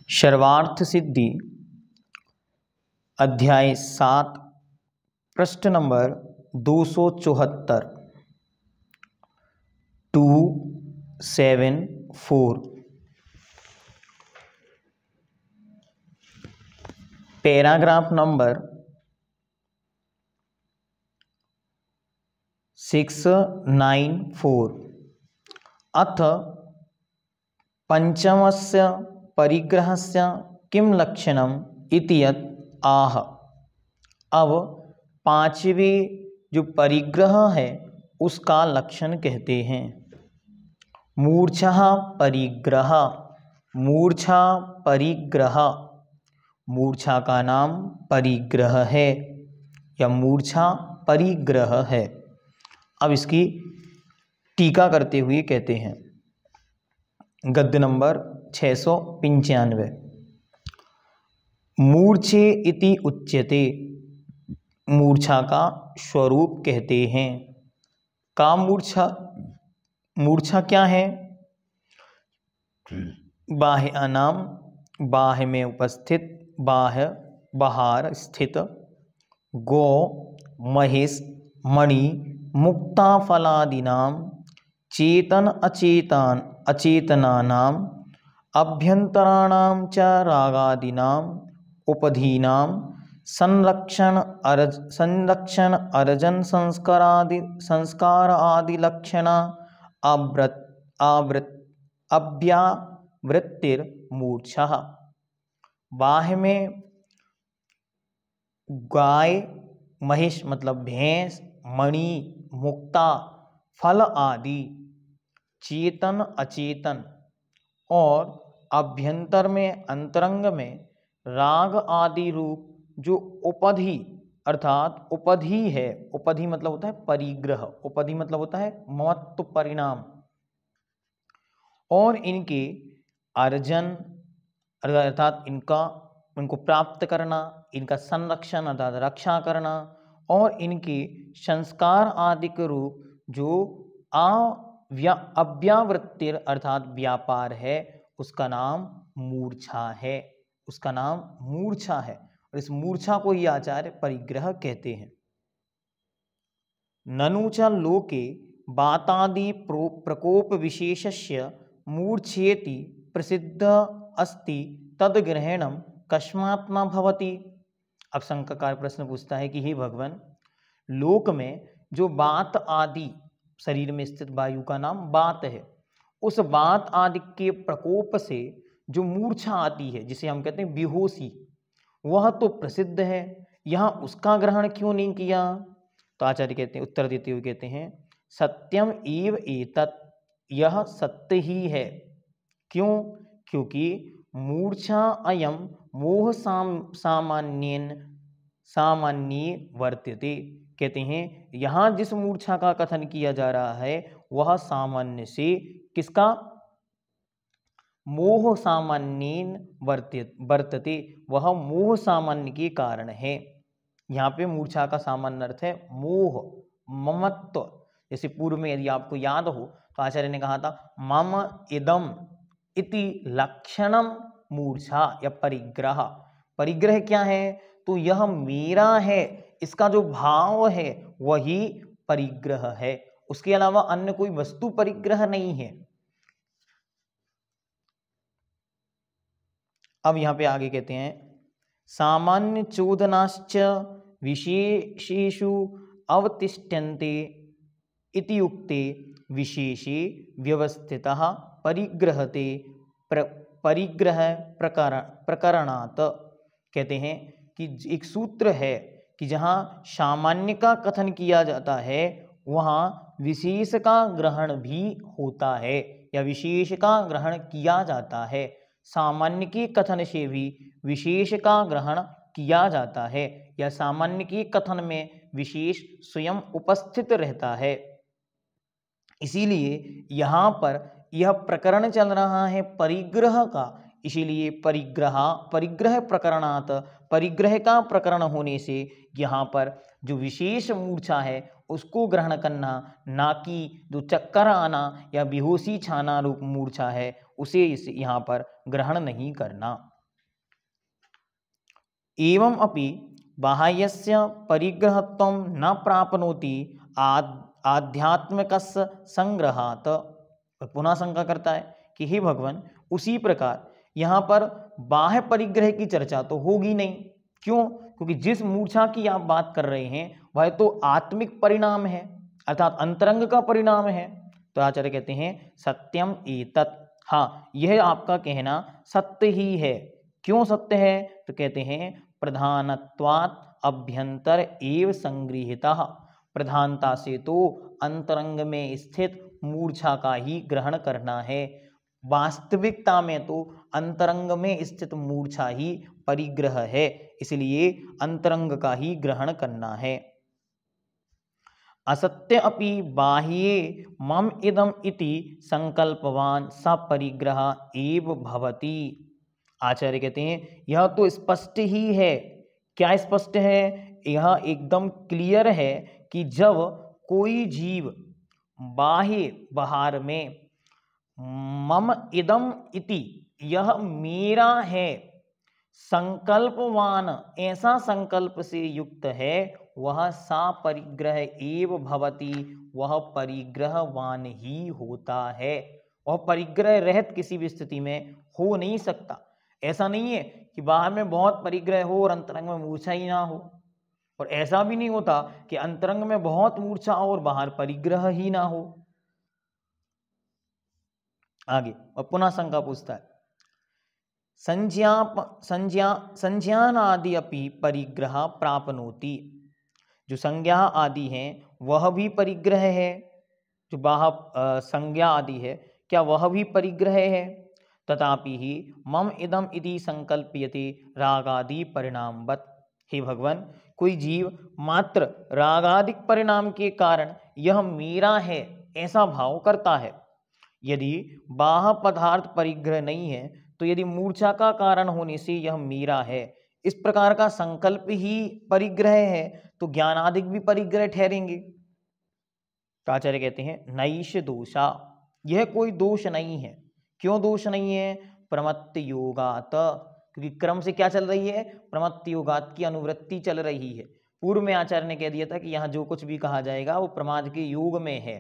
सर्वार्थ सिद्धि अध्याय 7 पृष्ठ नंबर 274 274 पैराग्राफ नंबर 694 अथ पंचमस्य परिग्रहस्य किं लक्षणम् इति यत् आह। अब पांचवें जो परिग्रह है उसका लक्षण कहते हैं। मूर्छा परिग्रह, मूर्छा परिग्रह, मूर्छा का नाम परिग्रह है या मूर्छा परिग्रह है। अब इसकी टीका करते हुए कहते हैं, गद्य नंबर 695 मूर्छे इति उच्यते, मूर्छा का स्वरूप कहते हैं। का मूर्छा, मूर्छा क्या है? बाह्य नाम, बाह्य में उपस्थित, बाह्य बाहर स्थित, गो महिष मणि मुक्ता फलादीनाम चेतन अचेतन अचेतनानाम अभ्यंतराणाम च रागादीनाम उपधीनाम संरक्षण अर्जन संस्कार आदि लक्षण अव्यावृत्तिर मूर्छा। बाह्य में गाय महिष मतलब भैंस, मणि मुक्ता फल आदि, चेतन अचेतन, और अभ्यंतर में अंतरंग में राग आदि रूप जो उपधि अर्थात उपधि है। उपधि मतलब होता है परिग्रह, उपधि मतलब होता है महत्व परिणाम, और इनके अर्जन अर्थात इनको प्राप्त करना, इनका संरक्षण अर्थात रक्षा करना, और इनके संस्कार आदि के रूप जो अव्यावृत्तिर अर्थात व्यापार है उसका नाम मूर्छा है, उसका नाम मूर्छा है। और इस मूर्छा को ही आचार्य परिग्रह कहते हैं। ननु च लोके वातादि प्रकोप विशेषस्य मूर्छेति प्रसिद्ध अस्ति तद्ग्रहणम कस्मात् न भवति। अब शंकाकार प्रश्न पूछता है कि हे भगवान, लोक में जो वात आदि शरीर में स्थित वायु का नाम वात है, उस वात आदि के प्रकोप से जो मूर्छा आती है जिसे हम कहते हैं बेहोशी, वह तो प्रसिद्ध है, यहाँ उसका ग्रहण क्यों नहीं किया? तो आचार्य कहते हैं, उत्तर देते हुए कहते हैं, सत्यम एव एतत्, यह सत्य ही है। क्यों? क्योंकि मूर्छा अयम मोह सामान्य वर्त्यते। कहते हैं यहाँ जिस मूर्छा का कथन किया जा रहा है वह सामान्य से किसका? मोह सामान्येन वर्तते, वह मोह सामान्य के कारण है। यहाँ पे मूर्छा का सामान्य अर्थ है मोह, ममत्व। जैसे पूर्व में यदि आपको याद हो तो आचार्य ने कहा था मम इदम इति लक्षणम मूर्छा या परिग्रह। परिग्रह क्या है? तो यह मेरा है, इसका जो भाव है वही परिग्रह है, उसके अलावा अन्य कोई वस्तु परिग्रह नहीं है। अब यहां पे आगे कहते हैं, सामान्य चोदनाश्च विशेषेषु अवतिष्ठन्ते इति उक्ते विशेषे व्यवस्थितः परिग्रहते परिग्रह प्रकरणात्। कहते हैं कि एक सूत्र है कि जहाँ सामान्य का कथन किया जाता है वहाँ विशेष का ग्रहण भी होता है या विशेष का ग्रहण किया जाता है। सामान्य के कथन से भी विशेष का ग्रहण किया जाता है या सामान्य के कथन में विशेष स्वयं उपस्थित रहता है। इसीलिए यहाँ पर यह प्रकरण चल रहा है परिग्रह का, इसीलिए परिग्रह प्रकरणात्, परिग्रह का प्रकरण होने से यहाँ पर जो विशेष मूर्छा है उसको ग्रहण करना, ना कि जो चक्कर आना या बेहोशी छाना रूप मूर्छा है उसे यहाँ पर ग्रहण नहीं करना। एवं अपि बाह्यस्य परिग्रहत्वं न प्राप्नोति आध्यात्मिकस्य संग्रहात्। पुनः शंका करता है कि हे भगवान, उसी प्रकार यहाँ पर बाह्य परिग्रह की चर्चा तो होगी नहीं। क्यों? क्योंकि जिस मूर्छा की आप बात कर रहे हैं वह तो आत्मिक परिणाम है, अर्थात अंतरंग का परिणाम है। तो आचार्य कहते हैं सत्यम एतत्, हाँ यह आपका कहना सत्य ही है। क्यों सत्य है? तो कहते हैं प्रधानत्वात् अभ्यंतर एव संगृहीतः, प्रधानता से तो अंतरंग में स्थित मूर्छा का ही ग्रहण करना है। वास्तविकता में तो अंतरंग में स्थित मूर्छा ही परिग्रह है, इसलिए अंतरंग का ही ग्रहण करना है। असत्य अपि बाह्ये मम इदम इति संकल्पवान सपरिग्रह एव भवति। आचार्य कहते हैं यह तो स्पष्ट ही है। क्या स्पष्ट है? यह एकदम क्लियर है कि जब कोई जीव बाह्य बाहर में मम इदम इति, यह मेरा है, संकल्पवान, ऐसा संकल्प से युक्त है, वह सा परिग्रह एव भवति, वह परिग्रहवान ही होता है। वह परिग्रह रहित किसी भी स्थिति में हो नहीं सकता। ऐसा नहीं है कि बाहर में बहुत परिग्रह हो और अंतरंग में मूर्छा ही ना हो, और ऐसा भी नहीं होता कि अंतरंग में बहुत मूर्छा हो और बाहर परिग्रह ही ना हो। आगे और पुनः शंका पूछता है संज्ञान आदि अपि परिग्रह प्राप्नोति। जो संज्ञा आदि हैं वह भी परिग्रह है। जो बाह्य संज्ञा आदि है, क्या वह भी परिग्रह है? तथापि ही मम इदम इति संकल्प्यते रागादि परिणामवत्। हे भगवान, कोई जीव मात्र रागादिक परिणाम के कारण यह मेरा है ऐसा भाव करता है। यदि बाह्य पदार्थ परिग्रह नहीं है तो यदि मूर्छा का कारण होने से यह मेरा है, इस प्रकार का संकल्प ही परिग्रह है, तो ज्ञानादिक भी परिग्रह ठहरेंगे। तो आचार्य कहते हैं नैष दोषा, यह कोई दोष नहीं है। क्यों दोष नहीं है? प्रमत्त योगात, क्योंकि क्रम से क्या चल रही है? प्रमत्त योगात की अनुवृत्ति चल रही है। पूर्व में आचार्य ने कह दिया था कि यहाँ जो कुछ भी कहा जाएगा वो प्रमाद के योग में है।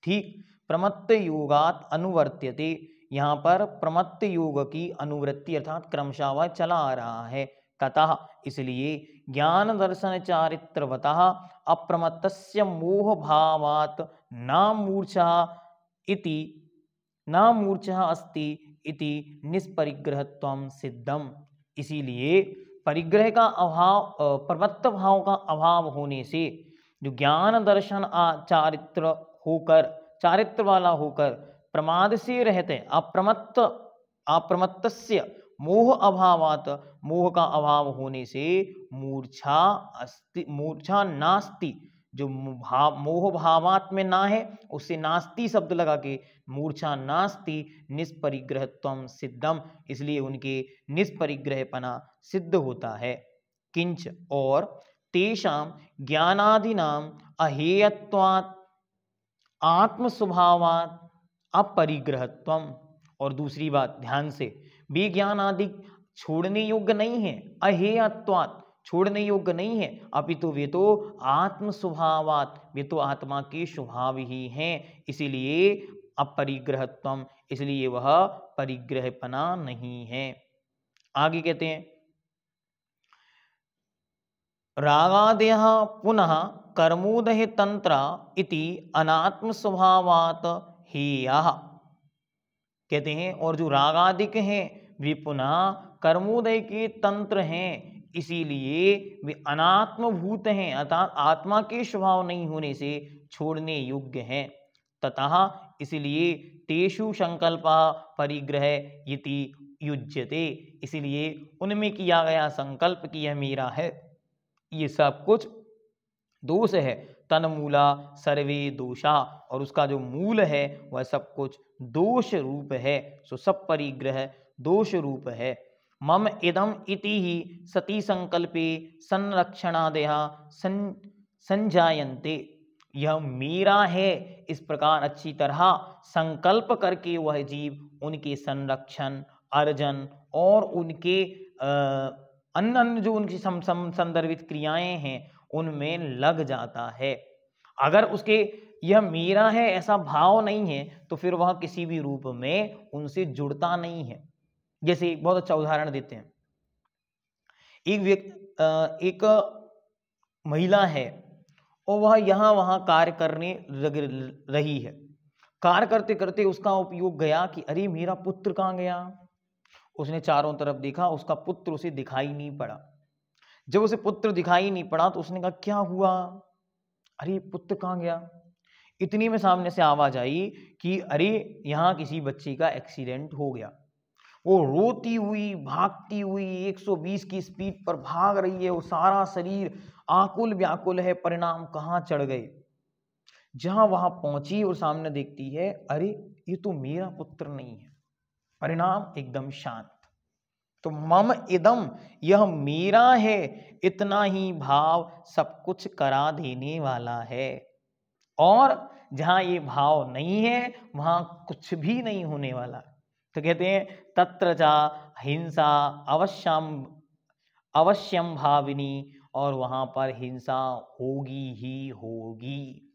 ठीक, प्रमत्त योगात अनुवर्त्यते, यहाँ पर प्रमत्त योग की अनुवृत्ति अर्थात क्रमशः वह चला आ रहा है। ततः इसलिए ज्ञान दर्शन चारित्रवतः अप्रमत्तस्य मोह भावात न मूर्छा इति न मूर्छा अस्ति इति निष्परिग्रहत्वं सिद्धम। इसीलिए परिग्रह का अभाव, प्रमत्त भाव का अभाव होने से जो ज्ञान दर्शन चारित्र होकर, चारित्र वाला होकर प्रमाद से रहते, अप्रमत्तस्य मोह अभावात, मोह का अभाव होने से मूर्छा अस्ति, मूर्छा नास्ति। जो मोह भावात में ना है उससे नास्ति शब्द लगा के मूर्छा नास्ति निष्परिग्रहत्वं सिद्धम, इसलिए उनके निष्परिग्रहपना सिद्ध होता है। किंच, और तेषां ज्ञानादिनाम अहेयत्वात् आत्म स्वभावात् अपरिग्रहत्वम। और दूसरी बात ध्यान से, वे ज्ञान आदि छोड़ने योग्य नहीं है, अहेयत्वात् छोड़ने योग्य नहीं है, अपितु वे तो आत्म स्वभावात्, वे तो आत्मा के स्वभाव ही हैं, इसीलिए अपरिग्रहत्वम, इसलिए वह परिग्रहपना नहीं है। आगे कहते हैं रागादयः पुनः कर्मोदय तंत्र इति अनात्म स्वभावात् हेयः। कहते हैं और जो रागादिक हैं वे पुनः कर्मोदय के तंत्र हैं, इसीलिए वे अनात्मभूत हैं, अर्थात आत्मा के स्वभाव नहीं होने से छोड़ने योग्य हैं। ततः इसलिए तेषु संकल्प परिग्रह इति युज्यते, इसलिए उनमें किया गया संकल्प कि यह मेरा है, ये सब कुछ दोष है। तन्मूला सर्वे दोषा, और उसका जो मूल है वह सब कुछ दोष रूप है, सो सब परिग्रह दोष रूप है। मम इदम इति ही सती संकल्पे संरक्षणादया संजायन्ते, यह मेरा है इस प्रकार अच्छी तरह संकल्प करके वह जीव उनके संरक्षण, अर्जन और उनके अन्य अन्य जो उनकी संदर्भित क्रियाएं हैं उनमें लग जाता है। अगर उसके यह मेरा है ऐसा भाव नहीं है तो फिर वह किसी भी रूप में उनसे जुड़ता नहीं है। जैसे एक बहुत अच्छा उदाहरण देते हैं, एक महिला है और वह यहाँ वहाँ कार्य करने लग रही है। कार्य करते करते उसका उपयोग गया कि अरे मेरा पुत्र कहाँ गया। उसने चारों तरफ देखा, उसका पुत्र उसे दिखाई नहीं पड़ा। जब उसे पुत्र दिखाई नहीं पड़ा तो उसने कहा क्या हुआ, अरे पुत्र कहाँ गया। इतनी में सामने से आवाज आई कि अरे यहाँ किसी बच्चे का एक्सीडेंट हो गया। वो रोती हुई भागती हुई 120 की स्पीड पर भाग रही है, वो सारा शरीर आकुल व्याकुल है, परिणाम कहाँ चढ़ गए। जहां वहां पहुंची और सामने देखती है, अरे ये तो मेरा पुत्र नहीं है। परिणाम एकदम शांत। तो मम इदम, यह मेरा है, इतना ही भाव सब कुछ करा देने वाला है। और जहां ये भाव नहीं है वहां कुछ भी नहीं होने वाला। तो कहते हैं तत्र चा हिंसा अवश्यम भाविनी, और वहां पर हिंसा होगी ही होगी।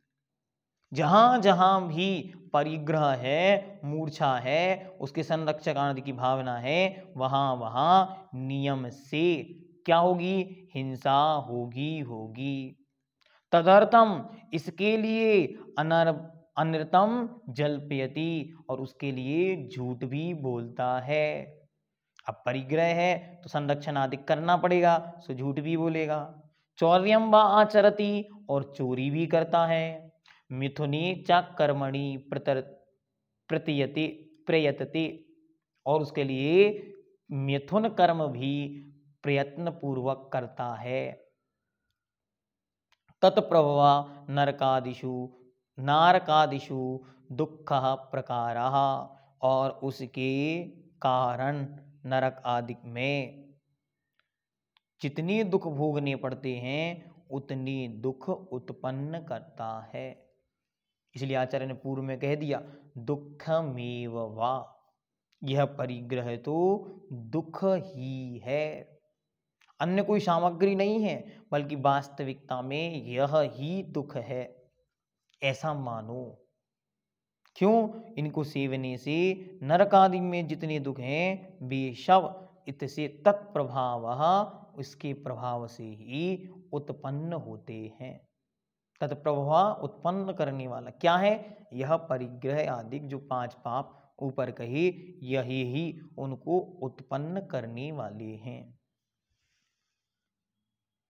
जहां जहां भी परिग्रह है, मूर्छा है, उसके संरक्षक आनंद की भावना है, वहां वहां नियम से क्या होगी, हिंसा होगी होगी। तदर्थम, इसके लिए अनृतम जल्पयति, और उसके लिए झूठ भी बोलता है। अब परिग्रह है तो संरक्षण आदि करना पड़ेगा, सो झूठ भी बोलेगा। चौर्यम व आचरति, और चोरी भी करता है। मिथुनी च कर्मणि प्रतीयते प्रयतते, और उसके लिए मिथुन कर्म भी प्रयत्न पूर्वक करता है। तत्प्रभवा नारकादिषु दुख प्रकार, और उसके कारण नरक आदि में जितने दुख भोगने पड़ते हैं उतने दुख उत्पन्न करता है। इसलिए आचार्य ने पूर्व में कह दिया दुखमेव वा, यह परिग्रह तो दुख ही है, अन्य कोई सामग्री नहीं है, बल्कि वास्तविकता में यह ही दुख है, ऐसा मानो। क्यों, इनको सेवने से नरक आदि में जितने दुख हैं वे सब इससे तत्प्रभाव, उसके प्रभाव से ही उत्पन्न होते हैं। तत्प्रभाव उत्पन्न करने वाला क्या है, यह परिग्रह आदि जो 5 पाप ऊपर कहे, यही ही उनको उत्पन्न करने वाले हैं।